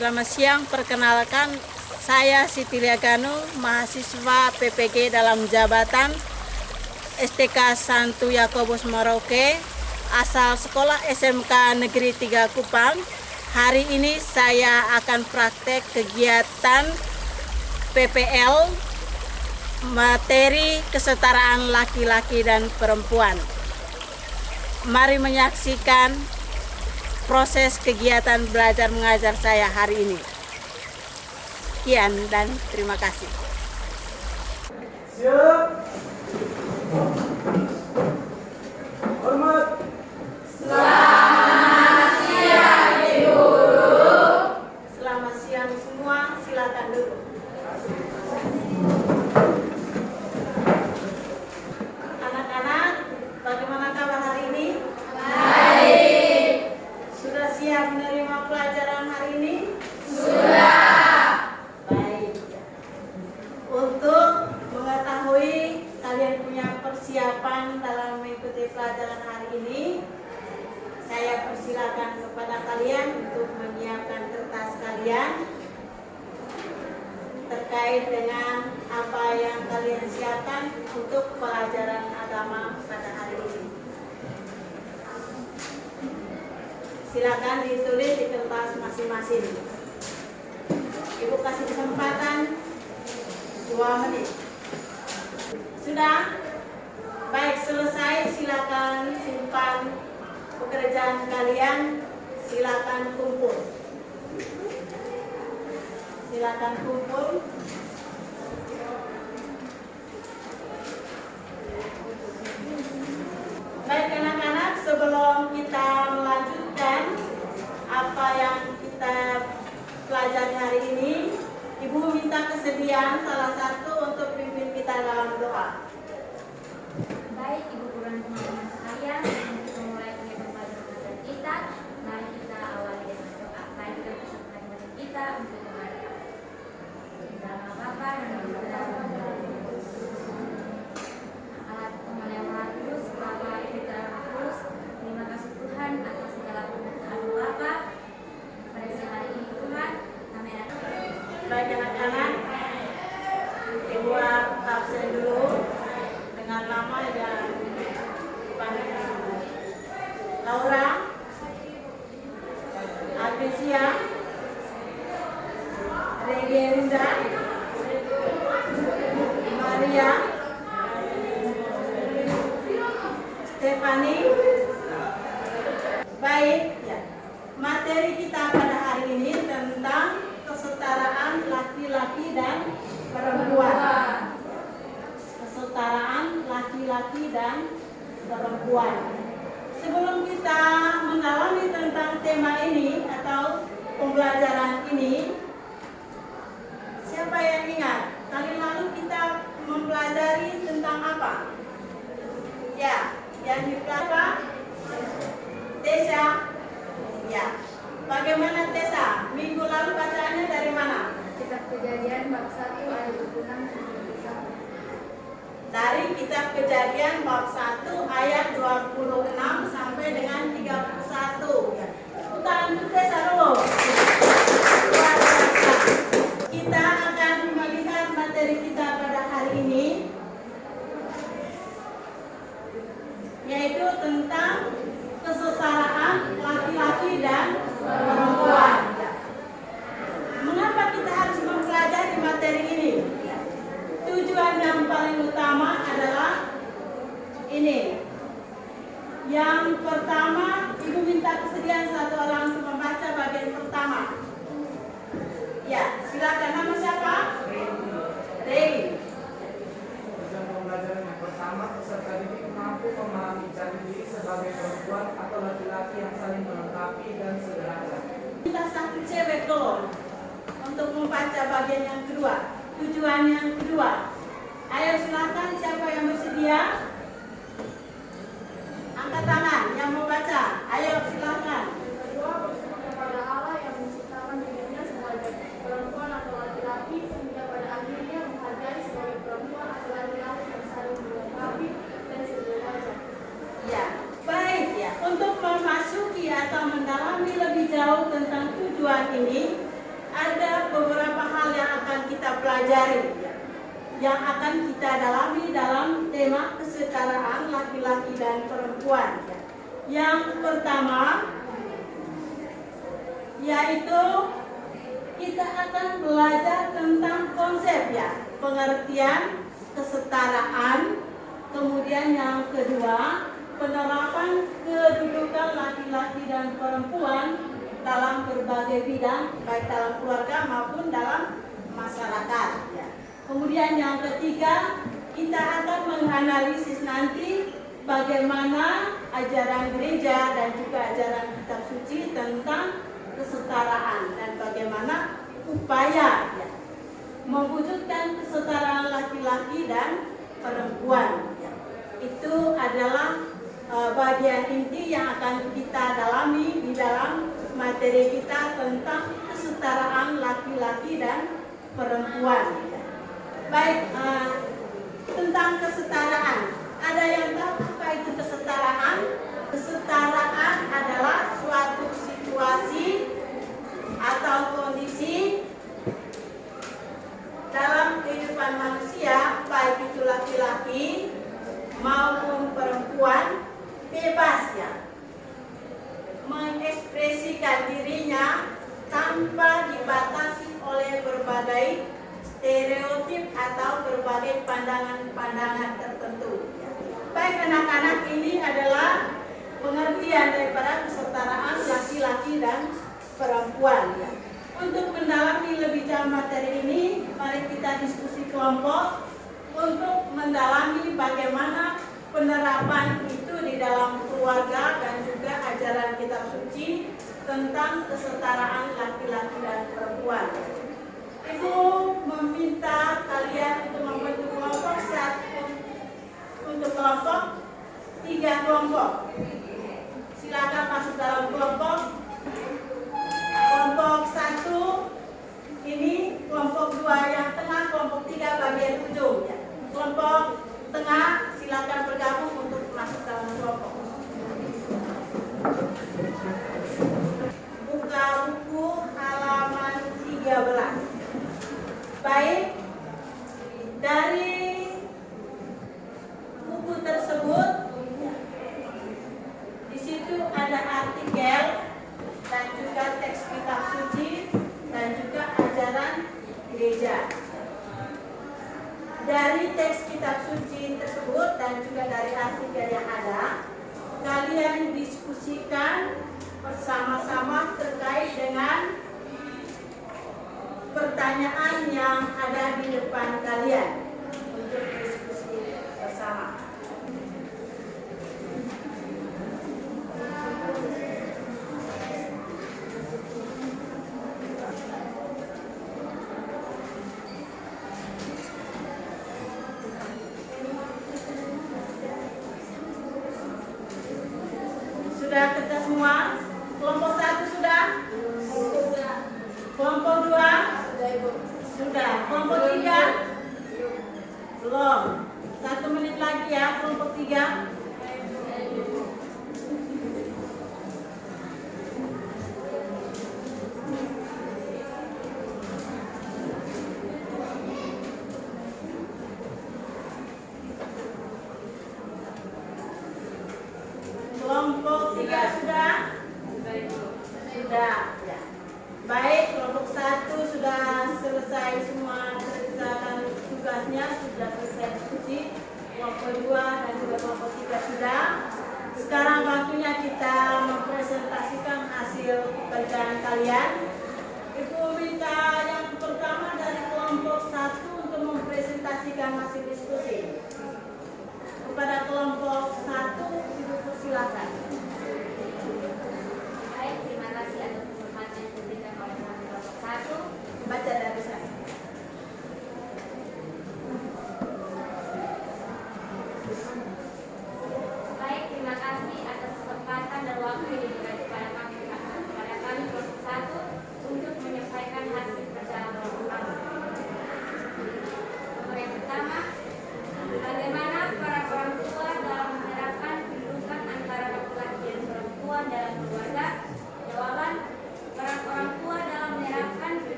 Selamat siang, perkenalkan saya Siti Liaganu, mahasiswa PPG dalam jabatan STK Santo Yakobus Merauke, asal sekolah SMK Negeri 3 Kupang. Hari ini saya akan praktek kegiatan PPL materi kesetaraan laki-laki dan perempuan. Mari menyaksikan proses kegiatan belajar mengajar saya hari ini. Sekian dan terima kasih. Siap. Hormat. Selamat siang Ibu Guru. Selamat siang semua, silakan duduk. Anak-anak, bagaimana kabar hari ini? Baik. Sudah siap menerima pelajaran hari ini? Sudah. Baik. Untuk mengetahui kalian punya persiapan dalam mengikuti pelajaran hari ini, saya persilakan kepada kalian untuk menyiapkan kertas kalian terkait dengan apa yang kalian siapkan untuk pelajaran agama pada hari ini. Silakan ditulis di kertas masing-masing. Ibu kasih kesempatan 2 menit. Sudah? Baik, selesai. Silakan simpan pekerjaan kalian. Silakan kumpul. Silakan kumpul. Baik anak-anak, sebelum kita melanjutkan apa yang kita pelajari hari ini, Ibu minta kesediaan salah satu untuk pimpin kita dalam doa. Baik, Ibu Guru dan teman-teman sekalian, untuk memulai kegiatan pelajaran kita, mari kita awali dengan doa. Mari kita bersama kita untuk berdoa. Dalam Bapa dan alat Tuhan yang Maha Kudus, Bapa, Putra, Roh Kudus. Terima kasih Tuhan atas segala pemberkatan Bapa pada siang hari ini Tuhan. Amin. Baik anak-anak, Ibu absen dulu dengan nama dan dipanggil. Laura, Agnesia, Regienda, Maria, Stefani. Baik, ya. Materi kita pada hari ini tentang kesetaraan laki-laki dan perempuan. Kesetaraan laki-laki dan perempuan. Sebelum kita mendalami tentang tema ini atau pembelajaran ini, siapa yang ingat? Kali lalu kita mempelajari tentang apa? Ya, yang dipelajari Tesa. Ya. Bagaimana Tesa? Minggu lalu bacaannya dari mana? Kitab Kejadian bab 1 ayat 26 Dari kitab Kejadian bab 1 ayat 26 sampai dengan 31. Ya. Putaran untuk Tesa dulu. Luar biasa. Kita akan melihat materi kita pada hari ini, yaitu tentang kesetaraan laki-laki dan perempuan. Mengapa kita harus mempelajari materi ini? Tujuan yang paling utama adalah ini. Yang pertama, Ibu minta kesediaan satu orang untuk membaca bagian pertama. Ya, silakan. Nama siapa? Rey. Tujuan pembelajaran yang pertama, peserta didik mampu memahami jati diri sebagai perempuan atau laki-laki yang saling melengkapi dan sederhana. Kita satu cewek dulu untuk membaca bagian yang kedua. Tujuan yang kedua. Ayo silakan, siapa yang bersedia? Angkat tangan yang mau baca. Ayo silakan. Kedua, bersyukur kepada Allah yang menciptakan dirinya sebagai perempuan atau laki-laki, sehingga pada akhirnya menghargai sebagai perempuan atau laki-laki yang saling melengkapi dan sederhana. Ya, baik ya. Untuk memasuki atau mendalami lebih jauh tentang tujuan ini, ada beberapa hal yang akan kita pelajari, yang akan kita dalami dalam tema kesetaraan laki-laki dan perempuan. Yang pertama yaitu kita akan belajar tentang konsep pengertian kesetaraan. Kemudian yang kedua, penerapan kedudukan laki-laki dan perempuan dalam berbagai bidang, baik dalam keluarga maupun dalam masyarakat. Kemudian yang ketiga, kita akan menganalisis nanti bagaimana ajaran gereja dan juga ajaran kitab suci tentang kesetaraan dan bagaimana upaya mewujudkan kesetaraan laki-laki dan perempuan. Itu adalah bagian inti yang akan kita dalami di dalam materi kita tentang kesetaraan laki-laki dan perempuan. Baik, tentang kesetaraan. Ada yang tahu apa itu kesetaraan? Kesetaraan adalah suatu situasi atau kondisi dalam kehidupan manusia, baik itu laki-laki maupun perempuan, bebas mengekspresikan dirinya tanpa dibatasi oleh berbagai stereotip atau berbagai pandangan-pandangan tertentu. Baik anak-anak, ini adalah pengertian daripada kesetaraan laki-laki dan perempuan. Untuk mendalami lebih jauh materi ini, mari kita diskusi kelompok untuk mendalami bagaimana penerapan itu di dalam keluarga dan juga ajaran kitab suci tentang kesetaraan laki-laki dan perempuan. Ibu meminta kalian untuk membentuk kelompok untuk kelompok 3 kelompok. Silakan masuk dalam kelompok 1 ini, kelompok 2 yang tengah, kelompok 3 bagian ujung. Kelompok tengah silakan bergabung untuk masuk dalam kelompok. Buka buku halaman 13. Baik, dari buku tersebut di situ ada artikel dan juga teks kitab suci dan juga ajaran gereja. Dari teks kitab suci tersebut dan juga dari artikel yang ada, kalian diskusikan bersama-sama terkait dengan pertanyaan yang ada di depan kalian untuk diskusi bersama. Sudah kita semua? Kelompok 1 sudah? Kelompok 2? Sudah. Kelompok 3? Belum. 1 menit lagi ya, kelompok 3. Kelompok 3 sudah? Sudah. Ya. Baik, kelompok 1 sudah selesai semua kerjaan tugasnya, sudah selesai diskusi. Kelompok 2 dan juga kelompok 3 sudah. Sekarang waktunya kita mempresentasikan hasil pekerjaan kalian. Ibu minta yang pertama dari kelompok 1 untuk mempresentasikan hasil diskusi. Kepada kelompok 1, Ibu persilakan. Baik, terima kasih atas kesempatan yang diberikan oleh kelompok 1. Baca dari saya. Baik, terima kasih atas kesempatan dan waktu yang diberikan kepada kami kelompok 1 untuk menyampaikan hasil perjalanan kami. Yang pertama, bagaimana para orang tua dalam menerapkan kedudukan antara laki-laki dan perempuan dalam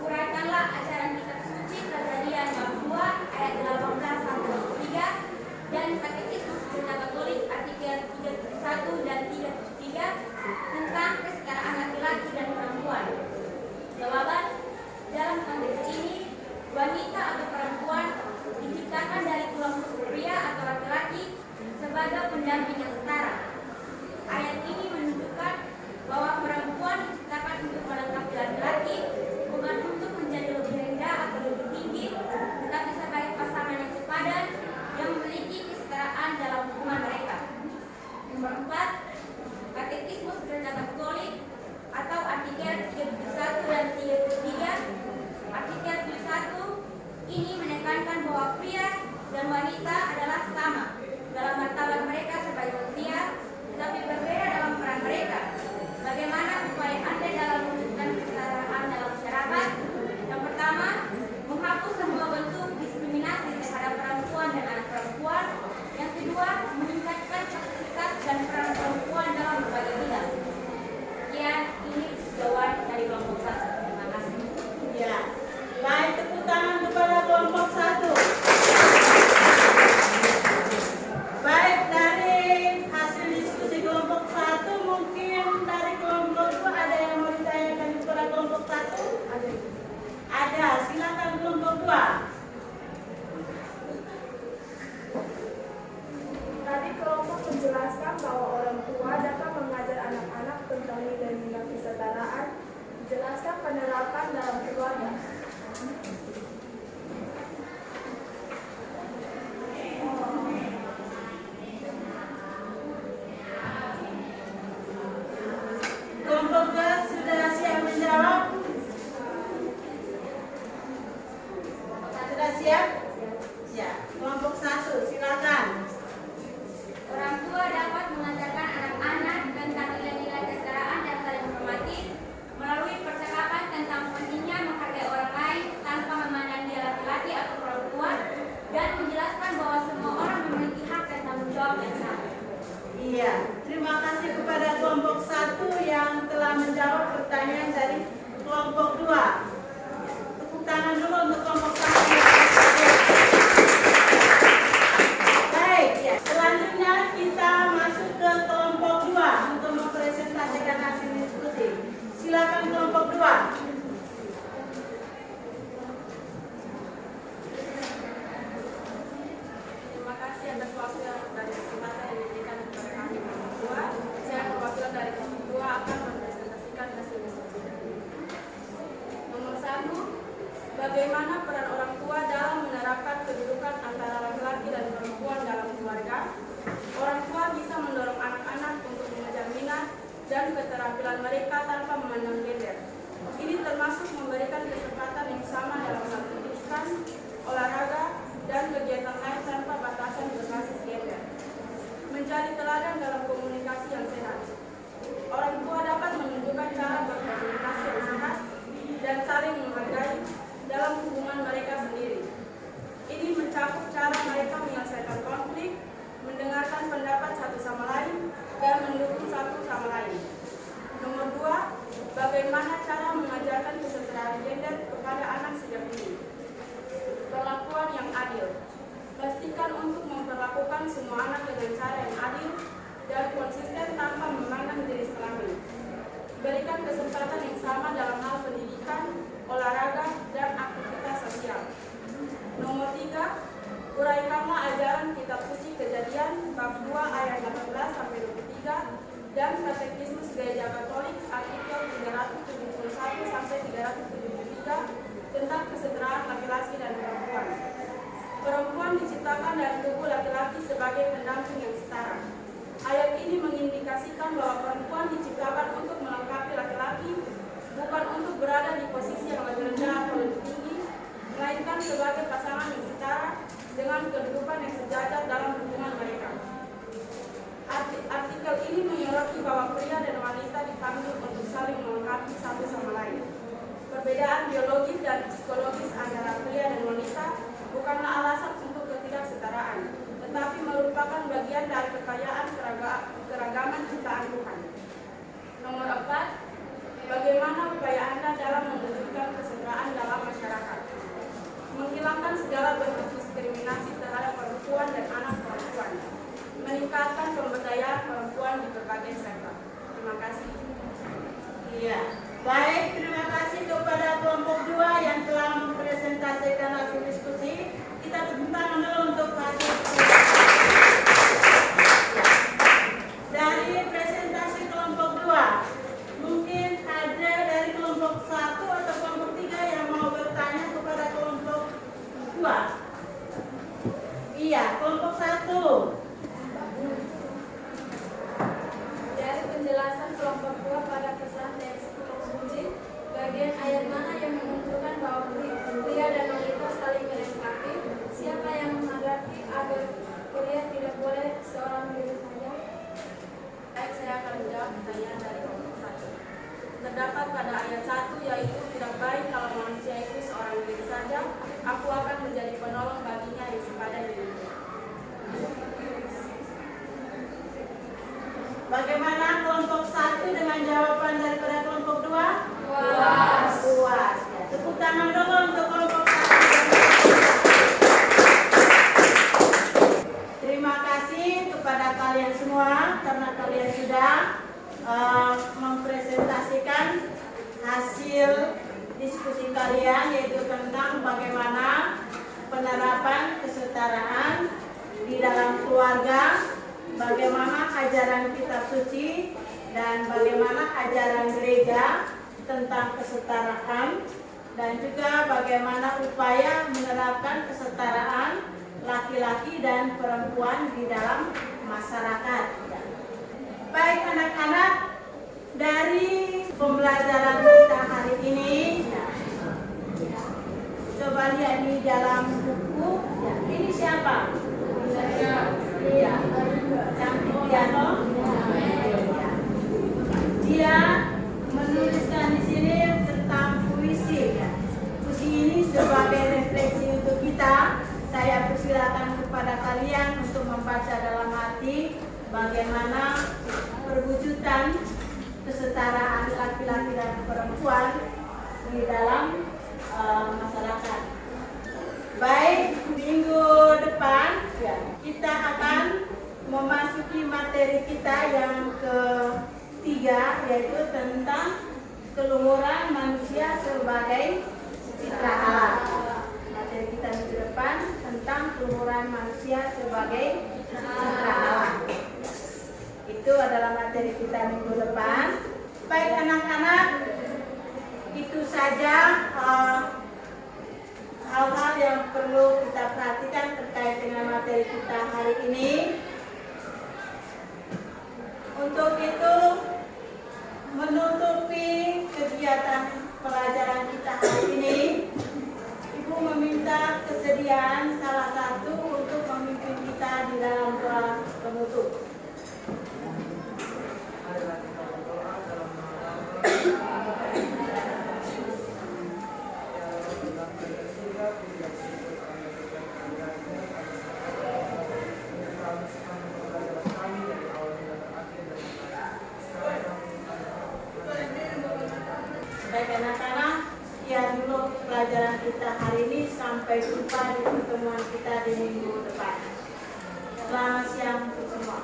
uraikanlah ajaran kitab suci Kejadian bab 2 ayat 18 sampai 23 dan Katekismus Gereja Katolik artikel 31 dan 33 tentang kesetaraan laki-laki dan perempuan. Jawaban: dalam konteks ini, wanita atau perempuan diciptakan dari kelompok pria atau laki-laki sebagai pendamping yang setara. Ayat ini menunjukkan bahwa perempuan diciptakan untuk melengkapi laki-laki, bukan untuk menjadi lebih rendah atau lebih tinggi, tetapi sebagai pasangan yang sepadan yang memiliki kesetaraan dalam hubungan mereka. Nomor 4, Katekismus Gereja Katolik atau artikel 31 dan 33. Artikel 31 ini menekankan bahwa pria dan wanita adalah sama dalam martabat mereka sebagai manusia, tetapi berbeda dalam peran mereka. Bagaimana upaya Anda dalam mewujudkan kesetaraan dalam masyarakat? Yang pertama, menghapus semua bentuk diskriminasi terhadap perempuan dan anak perempuan. Yang kedua, meningkatkan kapasitas dan peran perempuan dalam berbagai bidang. Sekian, ini jawaban dari kelompok 1. Terima kasih. Ya, baik, tepuk tangan kepada kelompok 1. Baik, dari hasil diskusi kelompok 1, mungkin dari kelompok 2 ada yang mau ditanyakan kepada kelompok 1? Ada, silakan kelompok 2. Tadi kelompok menjelaskan bahwa orang tua dapat mengajar anak-anak tentang nilai-nilai kesetaraan, dijelaskan penerapan dalam keluarga. Kelompok 2 sudah siap menjawab? Sudah siap? Ya, kelompok 1, silakan. Orang tua dapat mengajarkan anak-anak tentang nilai-nilai kesetaraan dan saling menghormati melalui percakapan tentang pentingnya menghargai orang lain tanpa memandang dia laki-laki atau perempuan dan menjelaskan bahwa semua orang memiliki hak dan tanggung jawab yang sama. Iya, terima kasih kepada kelompok 1 yang telah menjawab pertanyaan dari kelompok 2. Tepuk tangan dulu untuk kelompok 1. Baik, ya. Selanjutnya kita masuk ke kelompok 2 untuk mempresentasikan hasil diskusi. Silakan kelompok 2. Terima kasih atas waktu dan kesempatan yang diberikan kepada kami kelompok 2. Saya perwakilan dari kelompok 2 akan mempresentasikan hasil diskusi. Nomor 1, bagaimana peran orang tua dalam menerapkan kedudukan antara laki-laki dan perempuan dalam keluarga? Orang tua bisa mendorong anak-anak untuk mengejar minat dan keterampilan mereka tanpa memandang gender. Ini termasuk memberikan kesempatan yang sama dalam hal pendidikan, olahraga, dan kegiatan lain tanpa batasan berbasis gender. Menjadi teladan dalam komunikasi yang sehat. Orang tua dapat menunjukkan cara berkomunikasi yang sehat dan saling menghargai dalam hubungan mereka sendiri. Ini mencakup cara mereka menyelesaikan konflik, mendengarkan pendapat satu sama lain, dan mendukung satu sama lain. Nomor 2, bagaimana cara mengajarkan kesetaraan gender kepada anak sejak dini? Perlakuan yang adil. Pastikan untuk memperlakukan semua anak dengan cara yang adil dan konsisten tanpa memandang jenis kelamin. Berikan kesempatan yang sama dalam hal pendidikan, olahraga, dan aktivitas sosial. Nomor 3, uraikanlah ajaran kitab suci Kejadian bab 2 ayat 18 sampai 23 dan Katekismus Gereja Katolik artikel 371 sampai 373 tentang kesetaraan laki-laki dan perempuan. Perempuan diciptakan dari tubuh laki-laki sebagai pendamping yang setara. Ayat ini mengindikasikan bahwa perempuan diciptakan untuk melengkapi laki-laki, bukan untuk berada di posisi yang lebih rendah atau lebih tinggi, melainkan sebagai pasangan yang setara dengan kedudukan yang sejajar dalam hubungan mereka. Artikel ini menyoroti bahwa pria dan wanita dipanggil untuk saling melengkapi satu sama lain. Perbedaan biologis dan psikologis antara pria dan wanita bukanlah alasan untuk ketidaksetaraan, tetapi merupakan bagian dari kekayaan keragaman ciptaan Tuhan. Nomor 4, bagaimana upaya Anda dalam mewujudkan ayat mana yang menunjukkan bahwa pria dan wanita saling melengkapi? Siapa yang menghadapi agar pria tidak boleh seorang diri saja? Baik, saya akan menjawab pertanyaan dari kelompok 1. Terdapat pada ayat 1, yaitu tidak baik kalau manusia itu seorang diri saja, aku akan menjadi penolong baginya yang sepadan dirinya. Bagaimana kelompok 1 dengan jawaban daripada kelompok 2? Puas. Puas. Ya, tepuk tangan dulu untuk kelompok 1. Terima kasih kepada kalian semua karena kalian sudah mempresentasikan hasil diskusi kalian, yaitu tentang bagaimana penerapan kesetaraan di dalam keluarga, bagaimana ajaran kitab suci, dan bagaimana ajaran gereja tentang kesetaraan, dan juga bagaimana upaya menerapkan kesetaraan laki-laki dan perempuan di dalam masyarakat. Baik anak-anak, dari pembelajaran kita hari ini, coba lihat di dalam buku. Ini siapa? Iya, cantik dia toh. Dia menuliskan di sini tentang puisi. Puisi ini sebagai refleksi untuk kita. Saya persilakan kepada kalian untuk membaca dalam hati bagaimana perwujudan kesetaraan laki-laki dan perempuan di dalam masyarakat. Baik, minggu depan kita akan memasuki materi kita yang ketiga, yaitu tentang keluhuran manusia sebagai citra Allah. Materi kita minggu depan tentang keluhuran manusia sebagai citra Allah. Itu adalah materi kita minggu depan. Baik anak-anak, itu saja hal-hal yang perlu kita perhatikan terkait dengan materi kita hari ini. Untuk itu, menutupi kegiatan pelajaran kita hari ini, Ibu meminta kesediaan salah satu untuk memimpin kita di dalam doa penutup. Baik anak-anak, sekian dulu pelajaran kita hari ini. Sampai jumpa di pertemuan kita di minggu depan. Selamat siang untuk semua.